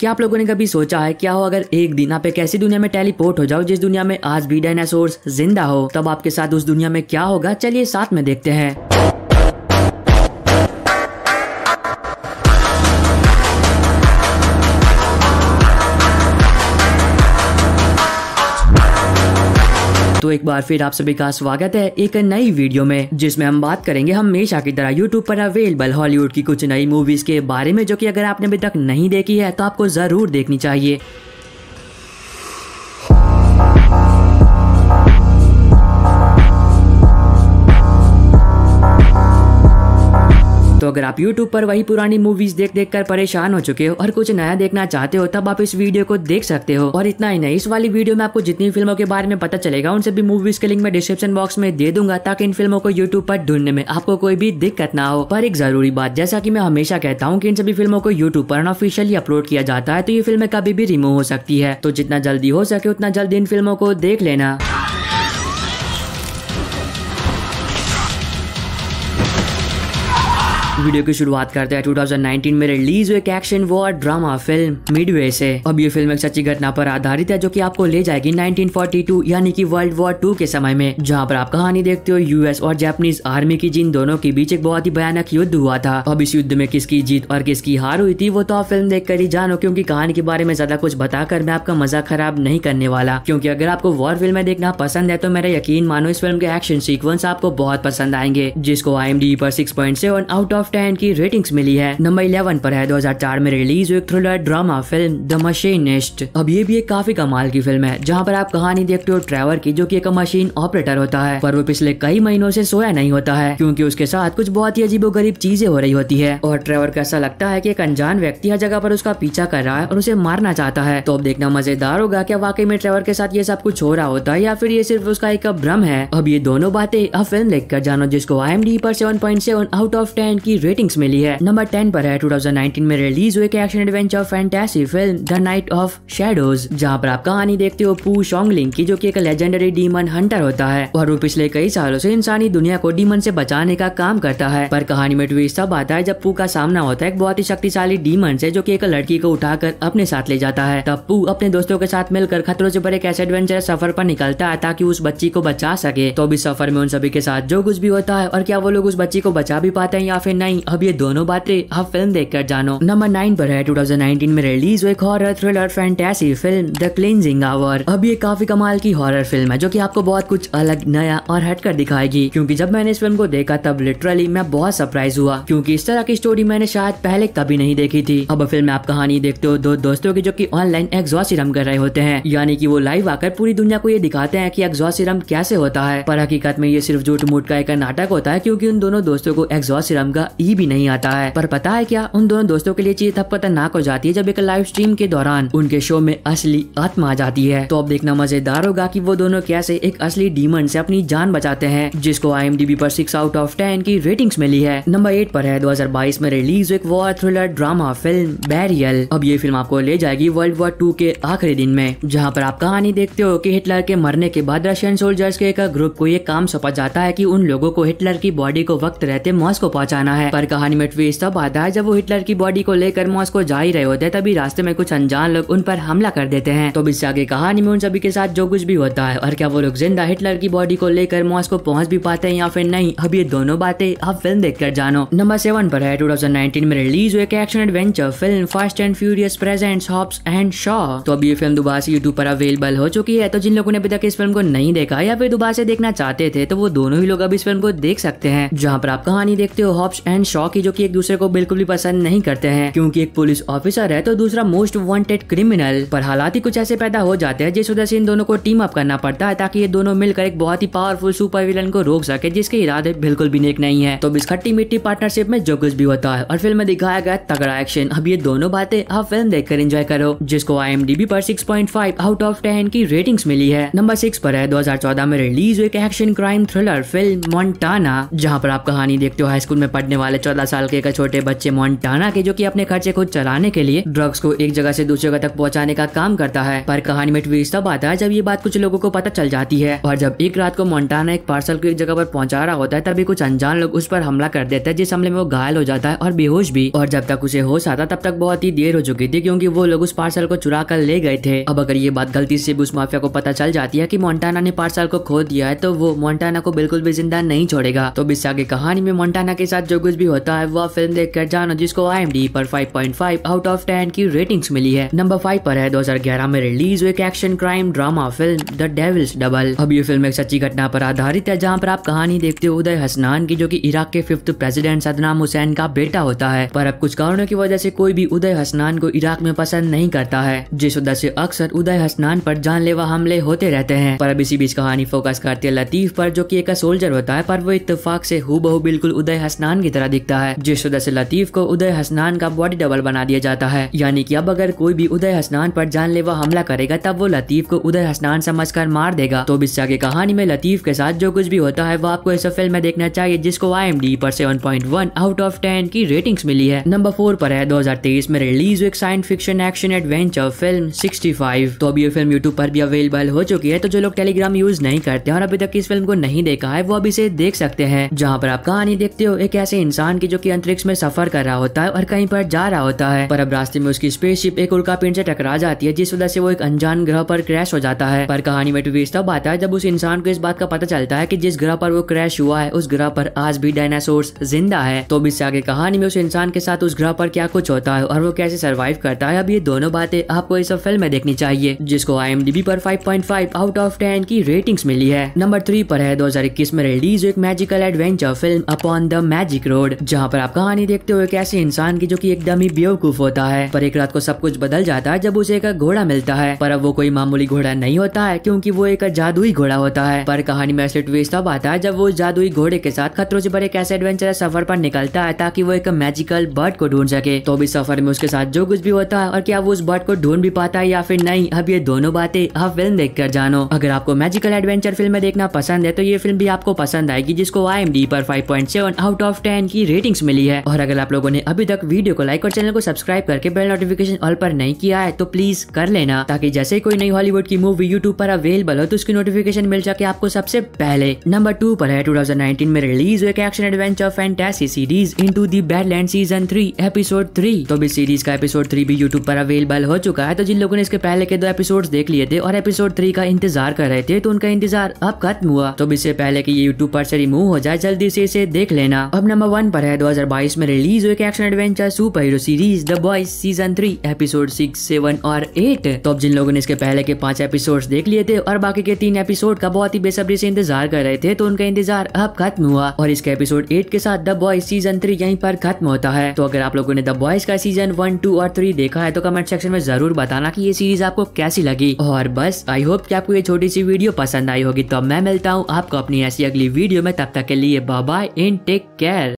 क्या आप लोगों ने कभी सोचा है क्या हो अगर एक दिन आप एक ऐसी दुनिया में टेलीपोर्ट हो जाओ जिस दुनिया में आज भी डायनासोर्स जिंदा हो, तब आपके साथ उस दुनिया में क्या होगा? चलिए साथ में देखते हैं। तो एक बार फिर आप सभी का स्वागत है एक नई वीडियो में, जिसमें हम बात करेंगे हमेशा की तरह यूट्यूब पर अवेलेबल हॉलीवुड की कुछ नई मूवीज के बारे में, जो कि अगर आपने अभी तक नहीं देखी है तो आपको जरूर देखनी चाहिए। तो अगर आप YouTube पर वही पुरानी मूवीज देख देख कर परेशान हो चुके हो और कुछ नया देखना चाहते हो, तब आप इस वीडियो को देख सकते हो। और इतना ही नहीं, इस वाली वीडियो में आपको जितनी फिल्मों के बारे में पता चलेगा उन सभी मूवीज के लिंक मैं डिस्क्रिप्शन बॉक्स में दे दूंगा, ताकि इन फिल्मों को YouTube पर ढूंढने में आपको कोई भी दिक्कत ना हो। पर एक जरूरी बात, जैसा की मैं हमेशा कहता हूँ कि इन सभी फिल्मों को YouTube पर अनऑफिशियली अपलोड किया जाता है, तो ये फिल्में कभी भी रिमूव हो सकती है। तो जितना जल्दी हो सके उतना जल्दी इन फिल्मों को देख लेना। वीडियो की शुरुआत करते हैं 2019 में रिलीज हुई एक action war drama film Midway से। अब ये फिल्म एक सच्ची घटना पर आधारित है, जो कि आपको ले जाएगी 1942 यानी कि वर्ल्ड वॉर 2 के समय में, जहां पर आप कहानी देखते हो यूएस और जापानीज आर्मी की, जिन दोनों के बीच एक बहुत ही भयानक युद्ध हुआ था। अब इस युद्ध में किसकी जीत और किसकी हार हुई थी वो तो आप फिल्म देख कर ही जानो, क्योंकि कहानी के बारे में ज्यादा कुछ बताकर मैं आपका मजा खराब नहीं करने वाला। क्योंकि अगर आपको वॉर फिल्में देखना पसंद है तो मेरा यकीन मानो इस फिल्म के एक्शन सीक्वेंस आपको बहुत पसंद आएंगे, जिसको IMDb पर 6.7 आउट ऑफ 10 की रेटिंग्स मिली है। नंबर 11 पर है 2004 में रिलीज हुई thriller drama film the machinist. अब ये भी एक काफी कमाल की फिल्म है, जहां पर आप कहानी देखते हो ट्रेवर की, जो कि एक मशीन ऑपरेटर होता है, पर वो पिछले कई महीनों से सोया नहीं होता है, क्योंकि उसके साथ कुछ बहुत ही अजीबोगरीब चीजें हो रही होती है। और ट्रेवर को ऐसा लगता है कि एक अनजान व्यक्ति हर जगह पर उसका पीछा कर रहा है और उसे मारना चाहता है। तो अब देखना मजेदार होगा, क्या वाकई में ट्रेवर के साथ ये सब कुछ हो रहा होता है या फिर ये सिर्फ उसका एक भ्रम है। अब ये दोनों बातें आप फिल्म देख कर जानो, जिसको IMDb पर 7.7 आउट ऑफ 10 की रेटिंग्स मिली है। नंबर 10 पर है 2019 में रिलीज हुई एक action adventure fantasy film the night of shadows, जहां पर आप कहानी देखते हो पू शोंगलिंग की, जो कि एक लेजेंडरी डीमन हंटर होता है और वो पिछले कई सालों से इंसानी दुनिया को डीमन से बचाने का काम करता है। पर कहानी में ट्विस्ट तब आता है जब पू का सामना होता है एक बहुत ही शक्तिशाली डीमन से, जो कि एक लड़की को उठाकर अपने साथ ले जाता है। तब पू अपने दोस्तों के साथ मिलकर खतरों से भरे एक ऐसे एडवेंचर सफर पर निकलता है ताकि उस बच्ची को बचा सके। तो अभी सफर में उन सभी के साथ जो कुछ भी होता है और क्या वो लोग उस बच्ची को बचा भी पाते हैं या फिर नहीं, अब ये दोनों बातें आप फिल्म देखकर जानो। नंबर 9 पर है 2019 में रिलीज हुई एक horror thriller fantasy film the Cleansing Hour. अब ये काफी कमाल की हॉरर फिल्म है, जो कि आपको बहुत कुछ अलग, नया और हटकर दिखाएगी। क्योंकि जब मैंने इस फिल्म को देखा तब लिटरली मैं बहुत सरप्राइज हुआ, क्योंकि इस तरह की स्टोरी मैंने शायद पहले कभी नहीं देखी थी। अब फिल्म में आप कहानी देखते हो दो दोस्तों की, जो कि ऑनलाइन एग्जॉर्सिज्म कर रहे होते हैं, यानी कि वो लाइव आकर पूरी दुनिया को ये दिखाते हैं कि एग्जॉर्सिज्म कैसे होता है। पर हकीकत में ये सिर्फ झूठ मूठ का एक नाटक होता है, क्योंकि उन दोनों दोस्तों को एग्जॉर्सिज्म का ई भी नहीं आता है। पर पता है क्या, उन दोनों दोस्तों के लिए चीज तब खतरनाक हो जाती है जब एक लाइव स्ट्रीम के दौरान उनके शो में असली आत्मा आ जाती है। तो अब देखना मजेदार होगा कि वो दोनों कैसे एक असली डीमन से अपनी जान बचाते हैं, जिसको IMDb पर 6 आउट ऑफ 10 की रेटिंग्स मिली है। नंबर 8 पर है 2022 में रिलीज एक war thriller drama film burial. अब ये फिल्म आपको ले जाएगी वर्ल्ड वॉर 2 के आखिरी दिन में, जहाँ पर आप कहानी देखते हो कि हिटलर के मरने के बाद रशियन सोल्जर्स के एक ग्रुप को ये काम सौंपा जाता है कि उन लोगों को हिटलर की बॉडी को वक्त रहते मॉस्को पहुंचाना है। पर कहानी में ट्विस्ट तब आता है जब वो हिटलर की बॉडी को लेकर मॉस्को जा ही रहे होते हैं, तभी रास्ते में कुछ अनजान लोग उन पर हमला कर देते हैं। तो इससे आगे कहानी में उन सभी के साथ जो कुछ भी होता है और क्या वो लोग जिंदा हिटलर की बॉडी को लेकर मॉस्को पहुंच भी पाते हैं या फिर नहीं, अब ये दोनों बातें आप फिल्म देखकर जानो। नंबर 7 पर है 2019 में रिलीज हुई एक action adventure film Fast and Furious Presents Hobbs and Shaw. तो अब ये फिल्म दोबारा से यूट्यूब पर अवेलेबल हो चुकी है, तो जिन लोगों ने अभी तक इस फिल्म को नहीं देखा या फिर दोबारा से देखना चाहते थे, तो वो दोनों ही लोग अब इस फिल्म को देख सकते हैं, जहाँ पर आप कहानी देखते हो हॉब्स एंड शॉ की, जो कि एक दूसरे को बिल्कुल भी पसंद नहीं करते हैं, क्योंकि एक पुलिस ऑफिसर है तो दूसरा मोस्ट वांटेड क्रिमिनल। पर हालात ही कुछ ऐसे पैदा हो जाते हैं जिस वजह से इन दोनों को टीम अप करना पड़ता है, ताकि ये दोनों मिलकर एक बहुत ही पावरफुल सुपर विलन को रोक सके, जिसके इरादे बिल्कुल भी नेक नहीं है। तो इस खट्टी मिट्टी पार्टनरशिप में जो कुछ भी होता है और फिल्म में दिखाया गया तगड़ा एक्शन, अब ये दोनों बातें आप फिल्म देखकर एंजॉय करो, जिसको IMDb पर 6.5 आउट ऑफ 10 की रेटिंग्स मिली है। नंबर 6 पर है 2014 में रिलीज हुई एक action crime thriller film Montana, जहाँ पर आप कहानी देखते हो हाई स्कूल में पढ़ने वाले 14 साल के एक छोटे बच्चे मोंटाना के, जो कि अपने खर्चे खुद चलाने के लिए ड्रग्स को एक जगह से दूसरी जगह तक पहुंचाने का काम करता है। पर कहानी में ट्विस्ट तब आता है जब ये बात कुछ लोगों को पता चल जाती है, और जब एक रात को मोंटाना एक पार्सल को एक जगह पर पहुंचा रहा होता है, तभी कुछ अनजान लोग उस पर हमला कर देते हैं, जिस हमले में वो घायल हो जाता है और बेहोश भी। और जब तक उसे होश आता तब तक बहुत ही देर हो चुकी थी, क्योंकि वो लोग उस पार्सल को चुरा कर ले गए थे। अब अगर ये बात गलती से उस माफिया को पता चल जाती है कि मोंटाना ने पार्सल को खो दिया है, तो वो मोंटाना को बिल्कुल भी जिंदा नहीं छोड़ेगा। तो इस आगे कहानी में मोंटाना के साथ जो कुछ भी होता है वह फिल्म देख कर जानो, जिसको IMDb पर 5.5 आउट ऑफ 10 की रेटिंग्स मिली है। नंबर 5 पर है 2011 में रिलीज हुई एक action crime drama film the Devil's Double. अब ये फिल्म एक सच्ची घटना पर आधारित है, जहाँ पर आप कहानी देखते हो उदय हसनान की, जो कि इराक के 5th प्रेसिडेंट सद्दाम हुसैन का बेटा होता है। पर अब कुछ कारणों की वजह से कोई भी उदय हसनान को इराक में पसंद नहीं करता है, जिस वजह से अक्सर उदय हसनान पर जानलेवा हमले होते रहते हैं। पर अब इसी बीच कहानी फोकस करती है लतीफ पर, जो कि एक सोल्जर होता है, पर वो इत्तेफाक से हूबहू बिल्कुल उदय हसनान की तरह दिखता है, जिस वजह से लतीफ को उदय हसनान का बॉडी डबल बना दिया जाता है। यानी कि अब अगर कोई भी उदय हसनान पर जानलेवा हमला करेगा तब वो लतीफ को उदय हसनान समझकर मार देगा। तो इससे आगे कहानी में लतीफ के साथ जो कुछ भी होता है वो आपको इस फिल्म में देखना चाहिए, जिसको IMDb पर 7.1 आउट ऑफ 10 की रेटिंग्स मिली है। नंबर 4 पर है 2023 में रिलीज एक science fiction action adventure film 65। तो अब ये फिल्म यूट्यूब पर भी अवेलेबल हो चुकी है, तो जो लोग टेलीग्राम यूज नहीं करते और अभी तक इस फिल्म को नहीं देखा है वो अब इसे देख सकते हैं, जहाँ पर आप कहानी देखते हो एक ऐसे इंसान की जो कि अंतरिक्ष में सफर कर रहा होता है और कहीं पर जा रहा होता है। पर अब रास्ते में उसकी स्पेसशिप एक उल्कापिंड से टकरा जाती है, जिस वजह से वो एक अनजान ग्रह पर क्रैश हो जाता है। पर कहानी में ट्विस्ट तब आता है जब उस इंसान को इस बात का पता चलता है कि जिस ग्रह पर वो क्रैश हुआ है उस ग्रह पर आज भी डायनासोर्स जिंदा है। तो इससे आगे कहानी में उस इंसान के साथ उस ग्रह पर क्या कुछ होता है और वो कैसे सरवाइव करता है, अब ये दोनों बातें आपको इस फिल्म में देखनी चाहिए, जिसको IMDb पर 5.5 आउट ऑफ 10 की रेटिंग्स मिली है। नंबर 3 पर है 2021 में रिलीज एक magical adventure film upon the magic road, जहाँ पर आप कहानी देखते हो एक ऐसे इंसान की जो कि एकदम ही बेवकूफ होता है, पर एक रात को सब कुछ बदल जाता है जब उसे एक घोड़ा मिलता है। पर अब वो कोई मामूली घोड़ा नहीं होता है, क्योंकि वो एक जादुई घोड़ा होता है। पर कहानी में असली ट्विस्ट तब आता है जब वो जादुई घोड़े के साथ खतरों से भरे एक ऐसे एडवेंचरस सफर पर निकलता है, ताकि वो एक मैजिकल बर्ड को ढूंढ सके। तो इस सफर में उसके साथ जो कुछ भी होता है और क्या वो उस बर्ड को ढूंढ भी पाता है या फिर नहीं, अब ये दोनों बातें आप फिल्म देख कर जानो। अगर आपको मैजिकल एडवेंचर फिल्म देखना पसंद है तो ये फिल्म भी आपको पसंद आएगी, जिसको IMDb पर 5.7 आउट ऑफ 10 की रेटिंग्स मिली है। और अगर आप लोगों ने अभी तक वीडियो को लाइक और चैनल को सब्सक्राइब करके बेल नोटिफिकेशन ऑल पर नहीं किया है तो प्लीज कर लेना, ताकि जैसे कोई नई हॉलीवुड की मूवी यूट्यूब पर अवेलेबल हो तो उसकी नोटिफिकेशन मिल सके आपको सबसे पहले। नंबर 2 पर है 2019 में रिलीज एक action adventure fantasy series into the badland season 3 episode 3। तो इस सीरीज का एपिसोड 3 भी यूट्यूब पर अवेलेबल हो चुका है। तो जिन लोगों ने इसके पहले के 2 एपिसोड्स देख लिए थे और एपिसोड 3 का इंतजार कर रहे थे, तो उनका इंतजार अब खत्म हुआ। तो इससे पहले कि ये यूट्यूब पर से रिमूव हो जाए, जल्दी से इसे देख लेना। अब नंबर 1 पर है 2022 में रिलीज एक action adventure super hero series the boys season 3 episode 6, 7 और 8। तो अब जिन लोगों ने इसके पहले के 5 एपिसोड्स देख लिए थे और बाकी के 3 एपिसोड का बहुत ही बेसब्री से इंतजार कर रहे थे, तो उनका इंतजार अब खत्म हुआ और इसके एपिसोड 8 के साथ द बॉयज सीजन 3 यहीं पर खत्म होता है। तो अगर आप लोगों ने द बॉयज का सीजन 1, 2 और 3 देखा है तो कमेंट सेक्शन में जरूर बताना कि ये सीरीज आपको कैसी लगी। और बस आई होप कि आपको ये छोटी सी वीडियो पसंद आई होगी। तो मैं मिलता हूँ आपको अपनी ऐसी अगली वीडियो में, तब तक के लिए bye bye and take care.